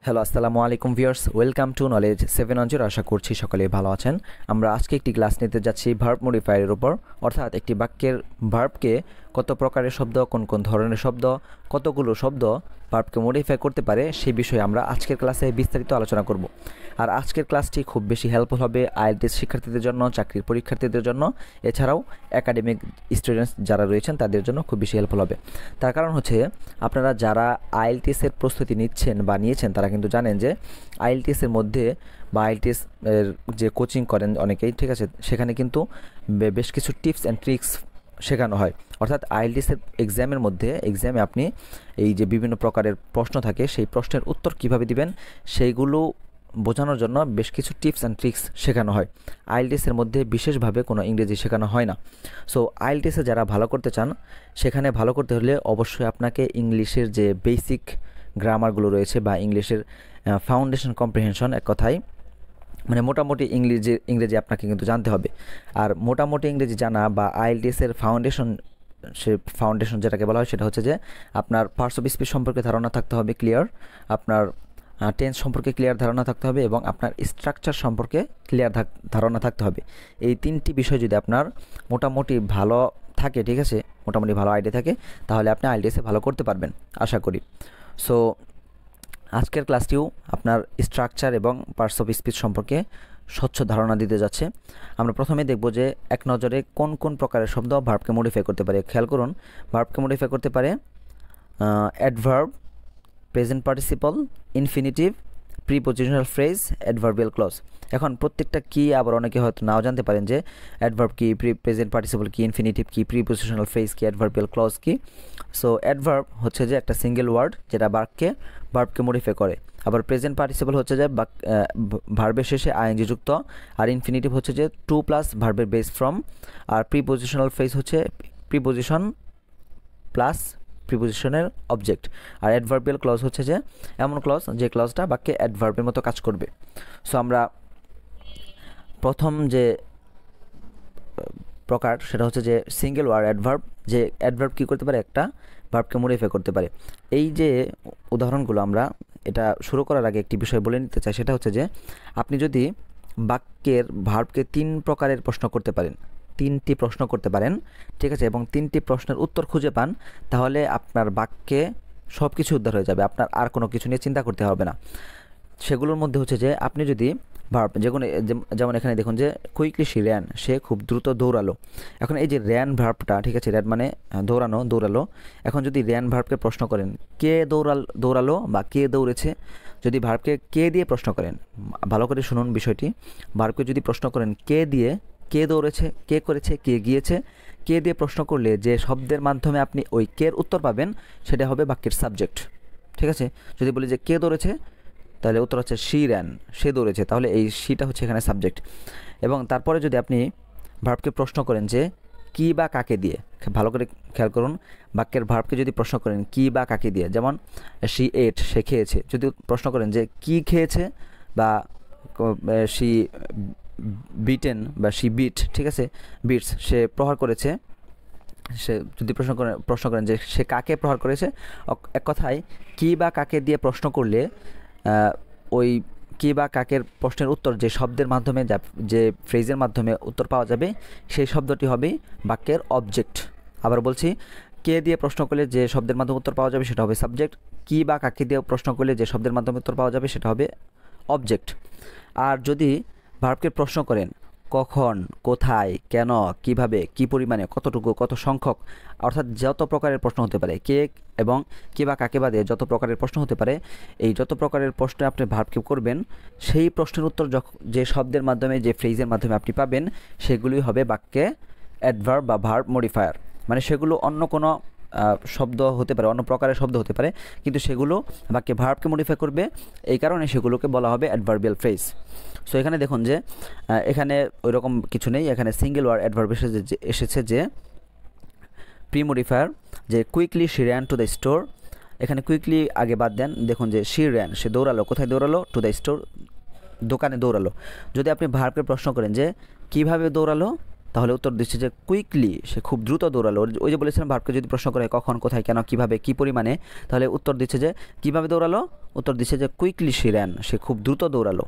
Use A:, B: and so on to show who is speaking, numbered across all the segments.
A: Hello, আসসালামু আলাইকুম viewers, welcome to knowledge 710। আশা করছি সকলে ভালো আছেন। আমরা আজকে একটি ক্লাস নিতে যাচ্ছি ভার্ব মডিফায়ারের উপর, অর্থাৎ একটি বাক্যের ভার্বকে কত প্রকারের শব্দ, কোন কোন ধরনের শব্দ, কতগুলো শব্দ ভার্বকে মডিফাই করতে পারে সেই বিষয়ে আমরা আজকের ক্লাসে বিস্তারিত আলোচনা করব। আর আজকের ক্লাসটি খুব বেশি হেল্পফুল হবে আইএলটিএস শিক্ষার্থীদের জন্য, চাকরির পরীক্ষার্থীদের জন্য, এছাড়াও একাডেমিক স্টুডেন্টস যারা রয়েছেন তাদের জন্য খুব বেশি হেল্পফুল হবে। তার কারণ হচ্ছে আপনারা যারা আইএলটিএসের প্রস্তুতি নিচ্ছেন বা নিয়েছেন তারা কিন্তু জানেন যে আইএলটিএসের মধ্যে বা আইএলটিএস এর যে কোচিং করেন অনেকেই, ঠিক আছে, সেখানে কিন্তু বেশ কিছু টিপস অ্যান্ড ট্রিক্স শেখানো হয়। অর্থাৎ আইএলটিএসের এক্সামের মধ্যে আপনি এই যে বিভিন্ন প্রকারের প্রশ্ন থাকে সেই প্রশ্নের উত্তর কিভাবে দিবেন সেইগুলো বোঝানোর জন্য বেশ কিছু টিপস অ্যান্ড ট্রিক্স শেখানো হয়। আইএলটিএসের মধ্যে বিশেষভাবে কোনো ইংরেজি শেখানো হয় না। সো আইএলটিএসে যারা ভালো করতে চান সেখানে ভালো করতে হলে অবশ্যই আপনাকে ইংলিশের যে বেসিক গ্রামারগুলো রয়েছে বা ইংলিশের ফাউন্ডেশন কম্প্রিহেনশন, এক কথায় মানে মোটামুটি ইংরেজি আপনাকে কিন্তু জানতে হবে। আর মোটামুটি ইংরেজি জানা বা আইএলটিএসের ফাউন্ডেশন, সে ফাউন্ডেশন যেটাকে বলা হয় সেটা হচ্ছে যে আপনার পার্টস অফ স্পিচ সম্পর্কে ধারণা থাকতে হবে ক্লিয়ার, আপনার টেন্স সম্পর্কে ক্লিয়ার ধারণা থাকতে হবে এবং আপনার স্ট্রাকচার সম্পর্কে ক্লিয়ার ধারণা থাকতে হবে। এই তিনটি বিষয় যদি আপনার মোটামুটি ভালো থাকে, ঠিক আছে, মোটামুটি ভালো আইডিয়া থাকে, তাহলে আপনি আইএলটিএসে ভালো করতে পারবেন আশা করি। সো আজকের ক্লাসটিও আপনার স্ট্রাকচার এবং পার্টস অফ স্পিচ সম্পর্কে স্বচ্ছ ধারণা দিতে যাচ্ছে। আমরা প্রথমে দেখব যে এক নজরে কোন কোন প্রকারের শব্দ ভার্বকে মডিফাই করতে পারে। খেয়াল করুন, ভার্বকে মডিফাই করতে পারে adverb, present participle, infinitive, prepositional phrase, adverbial clause. এখন প্রত্যেকটা কি আবার অনেকে হয়তো নাও জানতে পারেন যে অ্যাডভার্ব কি, প্রেজেন্ট পার্টিসিপল কি, ইনফিনিটিভ কি, প্রিপোজিশনাল ফ্রেজ কি, অ্যাডভার্বিয়াল ক্লজ কি। সো অ্যাডভার্ব হচ্ছে যে একটা সিঙ্গেল ওয়ার্ড যেটা ভার্বকে মডিফাই করে। আবার প্রেজেন্ট পার্টিসিপল হচ্ছে যে ভার্বের শেষে আইএনজি যুক্ত, আর ইনফিনিটিভ হচ্ছে যে টু প্লাস ভার্বের বেস ফ্রম, আর প্রিপোজিশনাল ফ্রেজ হচ্ছে প্রিপোজিশন প্লাস প্রিপোজিশনের অবজেক্ট, আর অ্যাডভার্বিয়াল ক্লজ হচ্ছে যে এমন ক্লজ যে ক্লজটা বাক্যে অ্যাডভার্বের মতো কাজ করবে। সো আমরা প্রথম যে প্রকার সেটা হচ্ছে যে সিঙ্গেল ওয়ার্ড অ্যাডভার্ব, যে অ্যাডভার্ব কী করতে পারে, একটা ভার্বকে মডিফাই করতে পারে। এই যে উদাহরণগুলো আমরা এটা শুরু করার আগে একটি বিষয় বলে নিতে চাই, সেটা হচ্ছে যে আপনি যদি বাক্যের ভার্বকে তিন প্রকারের প্রশ্ন করতে পারেন, তিনটি প্রশ্ন করতে পারেন, ঠিক আছে, এবং তিনটি প্রশ্নের উত্তর খুঁজে পান, তাহলে আপনার বাক্যে সব কিছু উদ্ধার হয়ে যাবে, আপনার আর কোনো কিছু নিয়ে চিন্তা করতে হবে না। সেগুলোর মধ্যে হচ্ছে যে আপনি যদি ভার্ব যেমন এখানে দেখুন যে কুইকলি শি র্যান, সে খুব দ্রুত দৌড়ালো। এখন এই যে র্যান ভার্বটা, ঠিক আছে, র্যান মানে দৌড়ালো। এখন যদি র্যান ভার্বকে প্রশ্ন করেন কে দৌড়ালো বা কে দৌড়েছে, যদি ভার্বকে কে দিয়ে প্রশ্ন করেন, ভালো করে শুনুন বিষয়টি, ভার্বকে যদি প্রশ্ন করেন কে দিয়ে, কে দৌড়েছে, কে করেছে, কে গিয়েছে, কে দিয়ে প্রশ্ন করলে যে শব্দের মাধ্যমে আপনি ওই কের উত্তর পাবেন সেটা হবে বাক্যের সাবজেক্ট, ঠিক আছে। যদি বলি যে কে দৌড়েছে, তাহলে উত্তর হচ্ছে শি র্যান, সে দৌড়েছে, তাহলে এই শিটা হচ্ছে এখানে সাবজেক্ট। এবং তারপরে যদি আপনি ভার্বকে প্রশ্ন করেন যে কি বা কাকে দিয়ে, ভালো করে খেয়াল করুন, বাক্যের ভার্বকে যদি প্রশ্ন করেন কি বা কাকে দিয়ে, যেমন শি এট, সে খেয়েছে, যদি প্রশ্ন করেন যে কি খেয়েছে বা শি বিটেন বা শি বিট, ঠিক আছে, বিটস, সে প্রহার করেছে, সে যদি প্রশ্ন করেন যে সে কাকে প্রহার করেছে, এক কথায় কি বা কাকে দিয়ে প্রশ্ন করলে ওই কি বা কাকের প্রশ্নের উত্তর যে শব্দের মাধ্যমে, যে ফ্রেজের মাধ্যমে উত্তর পাওয়া যাবে সেই শব্দটি হবে বাক্যের অবজেক্ট। আবার বলছি, কে দিয়ে প্রশ্ন করলে যে শব্দের মাধ্যমে উত্তর পাওয়া যাবে সেটা হবে সাবজেক্ট, কি বা কাকে দিয়ে প্রশ্ন করলে যে শব্দের মাধ্যমে উত্তর পাওয়া যাবে সেটা হবে অবজেক্ট। আর যদি ভার্বকে প্রশ্ন করেন কখন, কোথায়, কেন, কিভাবে, কি পরিমাণে, কতটুকু, কত সংখ্যক, অর্থাৎ যত প্রকারের প্রশ্ন হতে পারে, কে এবং কে বা কাকে বাদে যত প্রকারের প্রশ্ন হতে পারে, এই যত প্রকারের প্রশ্নে আপনি ভার্বকে করবেন সেই প্রশ্নের উত্তর যে শব্দের মাধ্যমে, যে ফ্রেজের মাধ্যমে আপনি পাবেন সেগুলোই হবে বাক্যে অ্যাডভার্ব বা ভার্ব মডিফায়ার। মানে সেগুলো অন্য কোনো শব্দ হতে পারে, অন্য প্রকারের শব্দ হতে পারে, কিন্তু সেগুলো বাক্যে ভার্বকে মডিফাই করবে, এই কারণে সেগুলোকে বলা হবে অ্যাডভার্বিয়াল ফ্রেজ। সো এখানে দেখুন যে এখানে ওই রকম কিছু নেই, এখানে সিঙ্গেল ওয়ার্ড অ্যাডভার্ব এসেছে যে প্রি মডিফায়ার, যে quickly she ran to the store. এখানে কুইকলি আগে বাদ দেন, দেখুন যে শি র্যান, সে দৌড়ালো, কোথায় দৌড়ালো, টু দ্য স্টোর, দোকানে দৌড়ালো। যদি আপনি ভার্বকে প্রশ্ন করেন যে কিভাবে দৌড়ালো, তাহলে উত্তর দিচ্ছে যে কুইকলি, সে খুব দ্রুত দৌড়ালো। ওই যে বলেছিলাম ভার্বকে যদি প্রশ্ন করে কখন, কোথায়, কেন, কিভাবে, কি পরিমাণে, তাহলে উত্তর দিচ্ছে যে কিভাবে দৌড়ালো, উত্তর দিচ্ছে যে কুইকলি শি র্যান, সে খুব দ্রুত দৌড়ালো।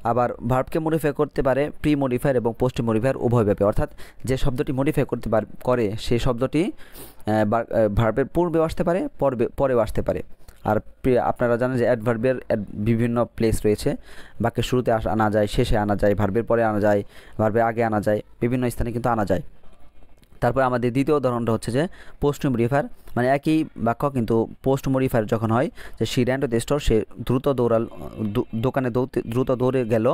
A: আবার ভার্বকে মডিফাই করতে পারে প্রি মডিফায়ার এবং পোস্ট মডিফায়ার উভয়ভাবে, অর্থাৎ যে শব্দটি মডিফাই করতে করে সেই শব্দটি ভার্বের পূর্বেও আসতে পারে, পরেও আসতে পারে। আর আপনারা জানেন যে অ্যাডভার্বের বিভিন্ন প্লেস রয়েছে, বাক্যের শুরুতে আনা যায়, শেষে আনা যায়, ভার্বের পরে আনা যায়, ভার্বের আগে আনা যায়, বিভিন্ন স্থানে কিন্তু আনা যায়। তারপর আমাদের দ্বিতীয় উদাহরণটা হচ্ছে যে পোস্ট মডিফায়ার, মানে একই বাক্য কিন্তু পোস্ট মডিফায়ার যখন হয় যে she ran to the store, সে দ্রুত দোকানে দ্রুত দৌড়ে গেল।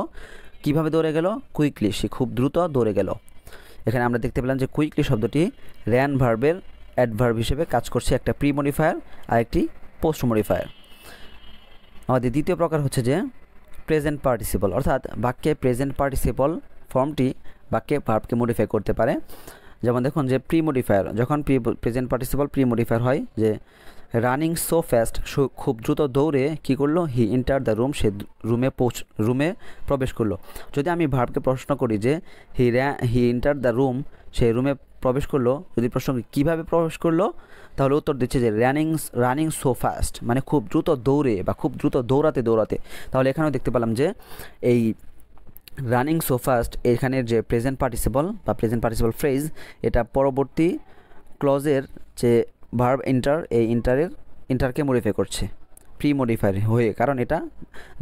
A: কিভাবে দৌড়ে গেল? কুইকলি, সে খুব দ্রুত দৌড়ে গেল। এখানে আমরা দেখতে পেলাম যে কুইকলি শব্দটি র্যান ভার্বের অ্যাডভার্ব হিসেবে কাজ করছে, একটা প্রি মডিফায়ার আর একটি পোস্ট মডিফায়ার। আমাদের দ্বিতীয় প্রকার হচ্ছে যে প্রেজেন্ট পার্টিসিপল, অর্থাৎ বাক্যে প্রেজেন্ট পার্টিসিপল ফর্মটি বাক্যে ভার্বকে মডিফাই করতে পারে। যেমন দেখুন যে প্রি মডিফায়ার, যখন প্রেজেন্ট পার্টিসিপল প্রি মডিফায়ার হয়, যে রানিং সো ফাস্ট, খুব দ্রুত দৌড়ে কী করলো, হি এন্টার দ্য রুম, সে রুমে প্রবেশ করলো। যদি আমি ভার্বকে প্রশ্ন করি যে হি এন্টার দ্য রুম, সে রুমে প্রবেশ করলো, যদি প্রশ্ন করি কীভাবে প্রবেশ করলো, তাহলে উত্তর দিচ্ছে যে রানিং সো ফাস্ট, মানে খুব দ্রুত দৌড়ে বা খুব দ্রুত দৌড়াতে। তাহলে এখানেও দেখতে পেলাম যে এই রানিং সো ফাস্ট এখানের যে প্রেজেন্ট পার্টিসিপল বা প্রেজেন্ট পার্টিসিপল ফ্রেজ, এটা পরবর্তী ক্লজের যে ভার্ব এন্টার, এই এন্টারকে মডিফাই করছে প্রি মডিফায়ার হয়ে, কারণ এটা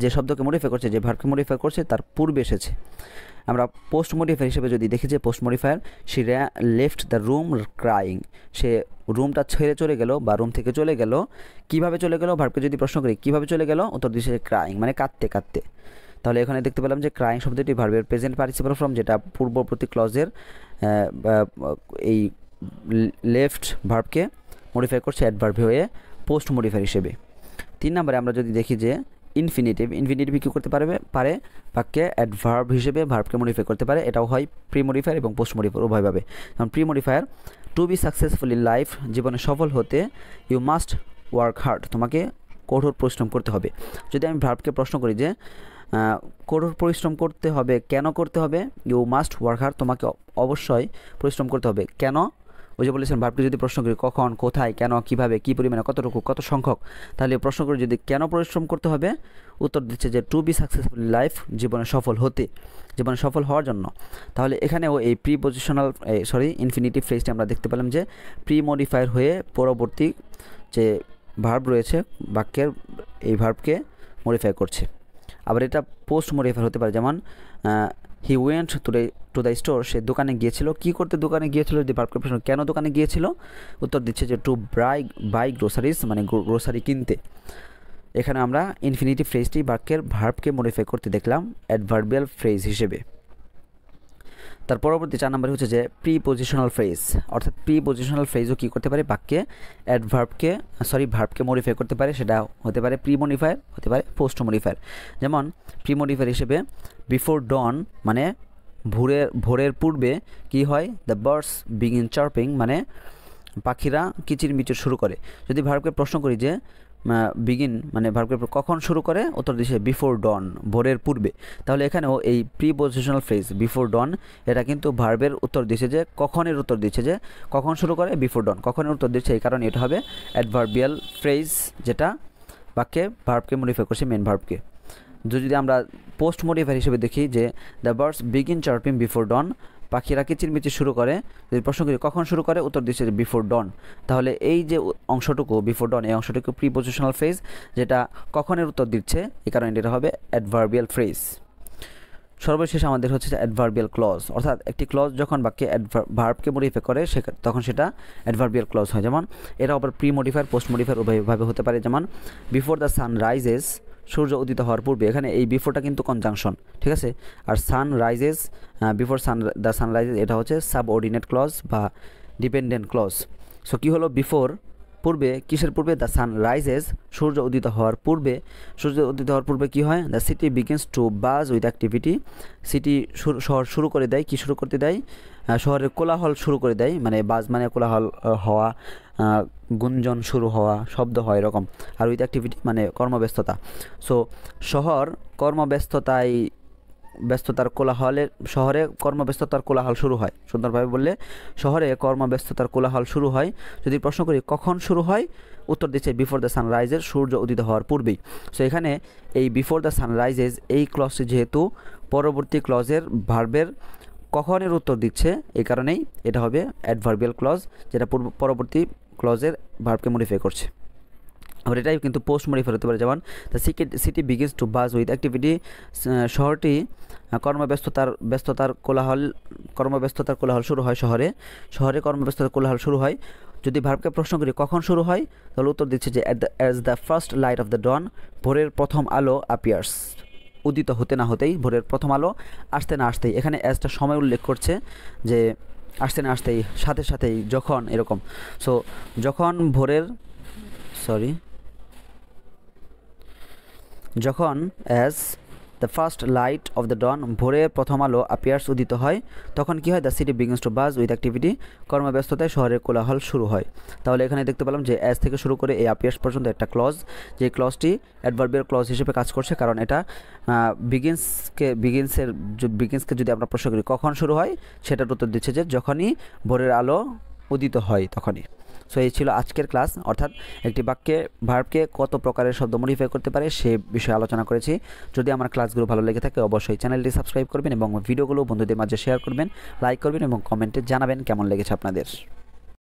A: যে শব্দকে মডিফাই করছে, যে ভার্বকে মডিফাই করছে তার পূর্বে এসেছে। আমরা পোস্ট মডিফায়ার হিসেবে যদি দেখি যে post modifier she left the room crying, সে রুমটা ছেড়ে চলে গেল বা রুম থেকে চলে গেল। কিভাবে চলে গেল, ভার্বকে যদি প্রশ্ন করি কীভাবে চলে গেল, উত্তর দিচ্ছে ক্রাইং, মানে কাঁদতে। তাহলে এখানে দেখতে পেলাম যে ক্রাইং শব্দটি ভার্বের প্রেজেন্ট পার্টিসিপল ফর্ম, যেটা পূর্ববর্তী ক্লজের এই লেফট ভার্বকে মডিফাই করছে অ্যাডভার্ব হয়ে পোস্ট মডিফায়ার হিসেবে। 3 নম্বরে আমরা যদি দেখি যে ইনফিনিটিভ কী করতে পারে বাক্যে অ্যাডভার্ব হিসেবে ভার্বকে মডিফাই করতে পারে। এটাও হয় প্রি মডিফায়ার এবং পোস্ট মডিফায়ার উভয়ভাবে। যেমন pre modifier, to be successful in life, জীবনে সফল হতে ইউ মাস্ট ওয়ার্ক হার্ড, তোমাকে কঠোর পরিশ্রম করতে হবে। যদি আমি ভার্বকে প্রশ্ন করি যে কঠোর পরিশ্রম করতে হবে, কেন করতে হবে, ইউ মাস্ট ওয়ার্ক হার্ড, তোমাকে অবশ্যই পরিশ্রম করতে হবে। কেন? ওই যে বলেছেন ভার্বকে যদি প্রশ্ন করি কখন, কোথায়, কেন, কিভাবে, কী পরিমাণে, কতটুকু, কত সংখ্যক, তাহলে প্রশ্ন করি যদি কেন পরিশ্রম করতে হবে, উত্তর দিচ্ছে যে to be successful in life, জীবনে সফল হওয়ার জন্য। তাহলে এখানেও এই ইনফিনিটিভ ফ্রেজটি আমরা দেখতে পেলাম যে প্রি মডিফায়ার হয়ে পরবর্তী যে ভার্ব রয়েছে বাক্যের, এই ভার্বকে মডিফাই করছে। আবার এটা পোস্ট মডিফায়ার হতে পারে, যেমন he went to the store, সে দোকানে গিয়েছিল। কী করতে দোকানে গিয়েছিল, যদি ভার্বকে প্রশ্ন কেন দোকানে গিয়েছিল, উত্তর দিচ্ছে যে টু বাই গ্রোসারিজ, মানে গ্রোসারি কিনতে। এখানে আমরা ইনফিনিটিভ ফ্রেজটি বাক্যের ভার্বকে মডিফাই করতে দেখলাম অ্যাডভার্বিয়াল ফ্রেজ হিসেবে। তার পরবর্তী 4 নম্বরে হচ্ছে যে প্রিপোজিশনাল ফ্রেজ, অর্থাৎ প্রিপোজিশনাল ফ্রেজও কী করতে পারে, বাক্যে ভার্বকে মডিফাই করতে পারে। সেটা হতে পারে প্রি মডিফায়ার, হতে পারে পোস্ট মডিফায়ার। যেমন প্রি মডিফায়ার হিসেবে বিফোর ডন, মানে ভোরের পূর্বে কি হয়, দ্য বার্ডস বিগিন চার্পিং, মানে পাখিরা কিচিরমিচির শুরু করে। যদি ভার্বকে প্রশ্ন করি যে বিগিন মানে ভার্বকে কখন শুরু করে, উত্তর দিচ্ছে বিফোর ডন, ভোরের পূর্বে। তাহলে এখানেও এই প্রিপোজিশনাল ফ্রেজ বিফোর ডন, এটা কিন্তু ভার্বের উত্তর দিচ্ছে যে কখনের উত্তর দিচ্ছে, যে কখন শুরু করে, বিফোর ডন, কখনের উত্তর দিচ্ছে। এই কারণে এটা হবে অ্যাডভার্বিয়াল ফ্রেজ, যেটা বাক্যে ভার্বকে মডিফাই করছে, মেন ভার্বকে। যদি আমরা পোস্ট মডিফায়ার হিসেবে দেখি যে the birds begin chirping before dawn, পাখিরা কিচিরমিচির শুরু করে। যদি প্রশ্ন করি কখন শুরু করে, উত্তর দিচ্ছে যে বিফোর ডন। তাহলে এই যে অংশটুকু বিফোর ডন, এই অংশটুকু প্রিপোজিশনাল ফ্রেজ, যেটা কখনের উত্তর দিচ্ছে, এই কারণে এটা হবে অ্যাডভার্বিয়াল ফ্রেজ। সর্বশেষ আমাদের হচ্ছে অ্যাডভার্বিয়াল ক্লজ, অর্থাৎ একটি ক্লজ যখন বাক্যে ভার্বকে মডিফাই করে তখন সেটা অ্যাডভার্বিয়াল ক্লজ হয়। যেমন এরা আবার প্রি মডিফায়ার, পোস্ট মডিফায়ার উভয়ভাবে হতে পারে। যেমন বিফোর দ্য সান রাইজেস, সূর্য উদিত হওয়ার পূর্বে, এখানে এই বিফোরটা কিন্তু কনজাংশন, ঠিক আছে। আর sun rises, before the sun rises, এটা হচ্ছে সাবঅর্ডিনেট ক্লজ বা ডিপেন্ডেন্ট ক্লজ। সো কী হলো, বিফোর পূর্বে, কিসের পূর্বে, দ্য সান রাইজেস, সূর্য উদিত হওয়ার পূর্বে। সূর্য উদিত হওয়ার পূর্বে কী হয়, the city begins to buzz with activity, শহর শুরু করে দেয়, কি শুরু করতে দেয়, শহরের কোলাহল শুরু করে দেয়, মানে বাজ মানে কোলাহল হওয়া, গুঞ্জন শুরু হওয়া, শব্দ হয় এরকম। আর উইথ অ্যাক্টিভিটি মানে কর্মব্যস্ততা। সো শহর শহরে কর্মব্যস্ততার কোলাহল শুরু হয়। সুন্দরভাবে বললে শহরে কর্মব্যস্ততার কোলাহল শুরু হয়। যদি প্রশ্ন করি কখন শুরু হয়, উত্তর দিচ্ছে বিফোর দ্য সানরাইজের, সূর্য উদিত হওয়ার পূর্বেই। সো এখানে এই বিফোর দ্য সানরাইজেস এই ক্লজটি যেহেতু পরবর্তী ক্লজের ভার্বের কখনের উত্তর দিচ্ছে, এই কারণেই এটা হবে অ্যাডভার্বিয়াল ক্লজ, যেটা পরবর্তী ক্লজের ভার্বকে মডিফাই করছে। আবার এটাই কিন্তু পোস্ট মডিফাই হতে পারে, যেমন the city begins to buzz with activity, শহরটি কর্মব্যস্ততার কোলাহল শুরু হয়, শহরে কর্মব্যস্ততার কোলাহল শুরু হয়। যদি ভার্বকে প্রশ্ন করি কখন শুরু হয়, তাহলে উত্তর দিচ্ছে যে as the first light of the dawn, ভোরের প্রথম আলো অ্যাপিয়ার্স, উদিত হতে না হতেই, ভোরের প্রথম আলো আসতে না আসতেই। এখানে অ্যাজটা সময় উল্লেখ করছে যে আসতে না আসতেই, সাথে সাথেই, যখন, এরকম। সো যখন as the first light of the dawn, ভোরের প্রথম আলো অ্যাপিয়ার্স উদিত হয়, তখন কি হয়? The city begins to buzz with activity, কর্মব্যস্ততায় শহরের কোলাহল শুরু হয়। তাহলে এখানে দেখতে পেলাম যে অ্যাজ থেকে শুরু করে এই অ্যাপিয়ার্স পর্যন্ত একটা ক্লজ, যে ক্লজটি অ্যাডভার্বিয়াল ক্লজ হিসেবে কাজ করছে, কারণ এটা বিগিনসকে যদি আমরা প্রশ্ন করি কখন শুরু হয়, সেটার উত্তর দিচ্ছে যে যখনই ভোরের আলো উদিত হয় তখনই। সো এই ছিল আজকের ক্লাস, অর্থাৎ একটি বাক্যে ভার্বকে কত প্রকারের শব্দ মডিফাই করতে পারে সে বিষয়ে আলোচনা করেছি। যদি আমার ক্লাসগুলো ভালো লেগে থাকে অবশ্যই চ্যানেলটি সাবস্ক্রাইব করবেন এবং ভিডিওগুলো বন্ধুদের মাঝে শেয়ার করবেন, লাইক করবেন এবং কমেন্টে জানাবেন কেমন লেগেছে আপনাদের।